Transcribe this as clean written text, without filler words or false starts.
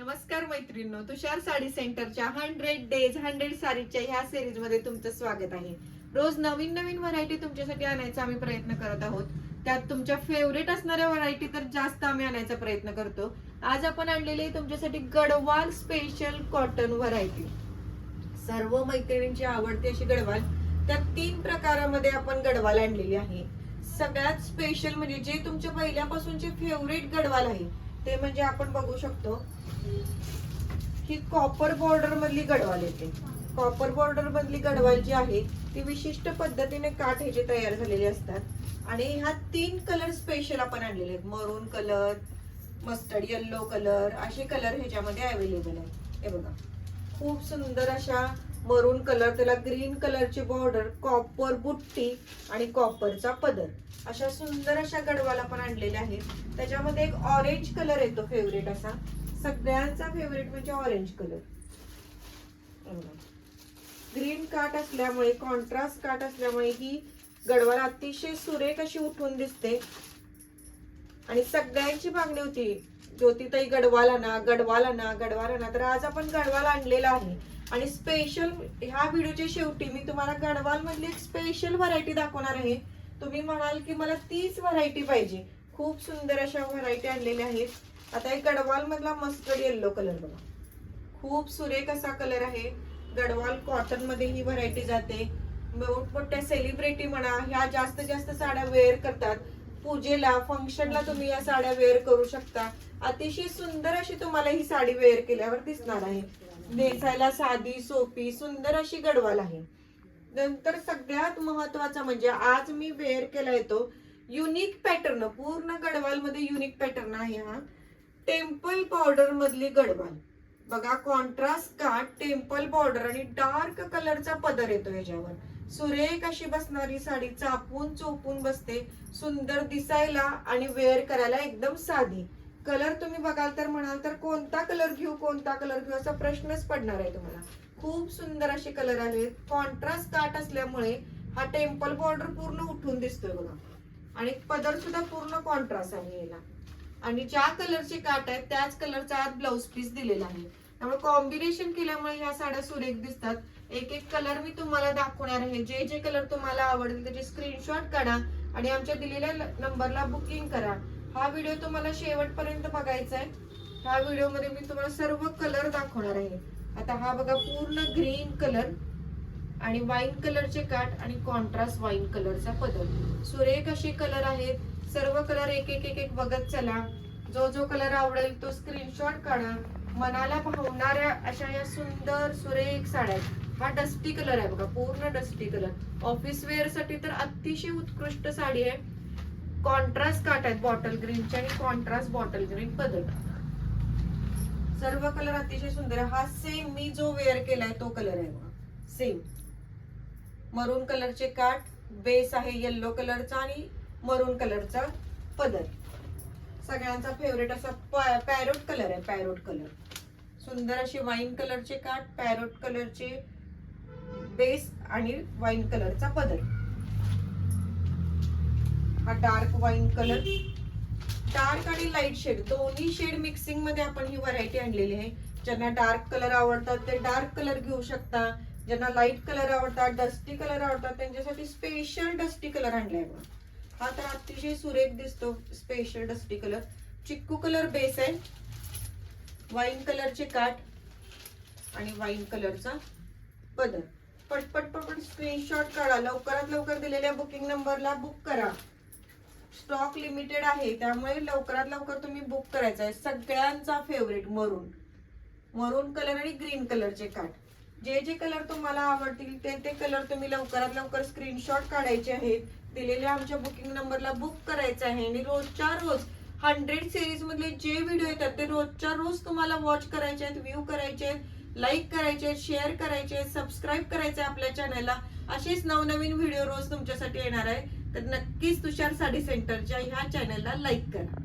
नमस्कार मैत्रिणींनो, तुषार साडी सेंटरच्या 100 डेज 100 साडीच्या ह्या सिरीज मध्ये तुमचं स्वागत आहे. रोज नवीन नवीन व्हरायटी तुमच्यासाठी आणायचा आम्ही प्रयत्न करत आहोत. त्यात तुमच्या फेवरेट असणाऱ्या व्हरायटी तर जास्त आम्ही आणायचा प्रयत्न करतो. आज आपण आणलेली आहे तुमच्यासाठी गडवाल स्पेशल कॉटन व्हरायटी. सर्व मैत्रिणींची आवडती अशी गडवाल. त्यात 3 प्रकारामध्ये आपण गडवाल आणलेली आहे. सगळ्यात स्पेशल म्हणजे जे तुमच्या पहिल्यापासूनचे फेवरेट गडवाल आहे ते म्हणजे आपण बघू शकतो ही कॉपर बॉर्डर मधली गडवाल येते. कॉपर बॉर्डर मधली गडवाल जी आहे ती विशिष्ट पद्धतीने काठ ह्याचे तयार झालेले असतात आणि ह्या 3 कलर स्पेशल आपण आणलेले आहेत. मरून कलर, मस्टर्ड येल्लो कलर असे कलर ह्याच्यामध्ये अवेलेबल आहेत. हे बघा, खूप सुंदर अशा मरून कलर, त्याला ग्रीन कलरची बॉर्डर, कॉपर बुट्टी आणि कॉपरचा पदर, अशा सुंदर अशा गडवाल आपण आणलेल्या आहेत. त्याच्यामध्ये एक ऑरेंज कलर येतो फेवरेट असा, सगळ्यांचा फेवरेट म्हणजे ऑरेंज कलर. ग्रीन काठ असल्यामुळे, कॉन्ट्रास्ट काठ असल्यामुळे ही गडवाल अतिशय सुरेख अशी उठून दिसते आणि सगळ्यांची मागणी होती, ज्योतिताई गडवाल आणा, गडवाल आणा, गडवाल आणा. तर आज आपण गडवाल आणलेला आहे आणि स्पेशल ह्या व्हिडिओच्या शेवटी मी तुम्हाला गडवाल मधली एक स्पेशल व्हरायटी दाखवणार आहे. तुम्ही म्हणाल की मला तीच व्हरायटी पाहिजे. खूप सुंदर अशा व्हरायटी आणलेल्या आहेत. आता एक गडवाल मधला मस्टर्ड येल्लो कलर बघा, खूप सुरेख असा कलर आहे. गडवाल कॉटन मध्ये ही व्हरायटी जाते. मोठमोठ्या सेलिब्रिटी म्हणा ह्या जास्त जास्त साड्या वेअर करतात. पूजेला, फंक्शनला तुम्ही या साड्या वेअर करू शकता. अतिशय सुंदर अशी तुम्हाला ही साडी वेअर केल्यावर दिसणार आहे. नेसायला साधी, सोपी, सुंदर अशी गडवाल आहे. नंतर सगळ्यात महत्वाचा म्हणजे आज मी वेअर केलाय तो युनिक पॅटर्न, पूर्ण गडवाल मध्ये युनिक पॅटर्न आहे. हा टेम्पल बॉर्डर मधली गडवाल बघा, कॉन्ट्रास्ट काठ, टेम्पल बॉर्डर आणि डार्क कलरचा पदर येतो याच्यावर. सुरेख अशी बसणारी साडी, चापून चोपून बसते, सुंदर दिसायला आणि वेअर करायला एकदम साधी. कलर तुम्ही बघाल तर म्हणाल तर कोणता कलर घेऊ, कोणता कलर घेऊ असा प्रश्नच पडणार आहे तुम्हाला. खूप सुंदर असे कलर आले. कॉन्ट्रास्ट काठ असल्यामुळे हा टेम्पल बॉर्डर पूर्ण उठून दिसतोय बघा आणि पदर सुद्धा पूर्ण कॉन्ट्रास्ट आहे याला. आणि ज्या कलरचे काठ आहेत त्याच कलरचा आत ब्लाउज पीस दिलेला आहे. त्यामुळे कॉम्बिनेशन केल्यामुळे ह्या साड्या सुरेख दिसतात. एक एक कलर मी तुम्हाला दाखवणार आहे. जे जे कलर तुम्हाला आवडतील त्याचे स्क्रीनशॉट काढा आणि आमच्या दिलेल्या नंबरला बुकिंग करा. हा व्हिडिओ तुम्हाला शेवटपर्यंत बघायचा आहे. ह्या व्हिडिओ मध्ये मी तुम्हाला सर्व कलर दाखवणार आहे. आता हा बघा, पूर्ण ग्रीन कलर आणि वाईन कलरचे काठ आणि कॉन्ट्रास्ट वाईन कलरचा पदर. सुरेख असे कलर आहेत. सर्व कलर एक एक एक एक बघत चला. जो जो कलर आवडेल तो स्क्रीनशॉट काढा. मनाला भावणाऱ्या अशा या सुंदर सुरेख साड्या. हा डस्टी कलर आहे बघा, पूर्ण डस्टी कलर. ऑफिस वेअर साठी तर अतिशय उत्कृष्ट साडी आहे. कॉन्ट्रास्ट काठ आहेत बॉटल ग्रीनचे आणि कॉन्ट्रास्ट बॉटल ग्रीन पदर. सर्व कलर अतिशय सुंदर आहे. हा सेम मी जो वेअर केलाय तो कलर आहे बघा, सेम मरून कलरचे काठ, बेस आहे येल्लो कलरचा आणि मरून कलरचा पदर. सगळ्यांचा फेवरेट असा पॅरोट कलर आहे, पॅरोट कलर. सुंदर असे वाईन कलरचे काठ, पॅरोट कलरचे बेस आणि वाईन कलरचा पदर. हा डार्क वाईन कलर, डार्क आणि लाईट शेड दोन्ही शेड मिक्सिंग मध्ये आपण ही व्हरायटी आणलेली आहे. ज्यांना डार्क कलर आवडतात ते डार्क कलर घेऊ शकता. ज्यांना लाईट कलर आवडतात, डस्टी कलर आवडतात त्यांच्यासाठी स्पेशल डस्टी कलर आणलाय बघा. हा तर अतिशय सुरेख दिसतो, स्पेशल डस्टी कलर. चिक्कू कलर बेस आहे, वाईन कलरचे काठ आणि वाईन कलरचा पदर. पटपट पटपट स्क्रीनशॉट काढा. लवकरात लवकर दिलेल्या बुकिंग नंबरला बुक करा. स्टॉक लिमिटेड आहे त्यामुळे लवकरात लवकर तुम्ही बुक करायचं आहे. सगळ्यांचा फेवरेट मरून, मरून कलर आणि ग्रीन कलरचे काठ. जे जे कलर तुम्हाला आवडतील ते ते कलर तुम्ही लवकरात लवकर स्क्रीनशॉट काढायचे आहेत. दिलेल्या आमच्या बुकिंग नंबरला बुक करायचं आहे आणि रोजच्या रोज 100 सिरीज मधले जे व्हिडिओ येतात ते रोजच्या रोज तुम्हाला वॉच करायचे आहेत, व्ह्यू करायचे आहेत, लाईक करायचे आहेत, शेअर करायचे आहेत, सबस्क्राईब करायचे आपल्या चॅनलला. असेच नवनवीन व्हिडिओ रोज तुमच्यासाठी येणार आहे. तर नक्कीच तुषार साडी सेंटरच्या ह्या चॅनलला लाईक करा.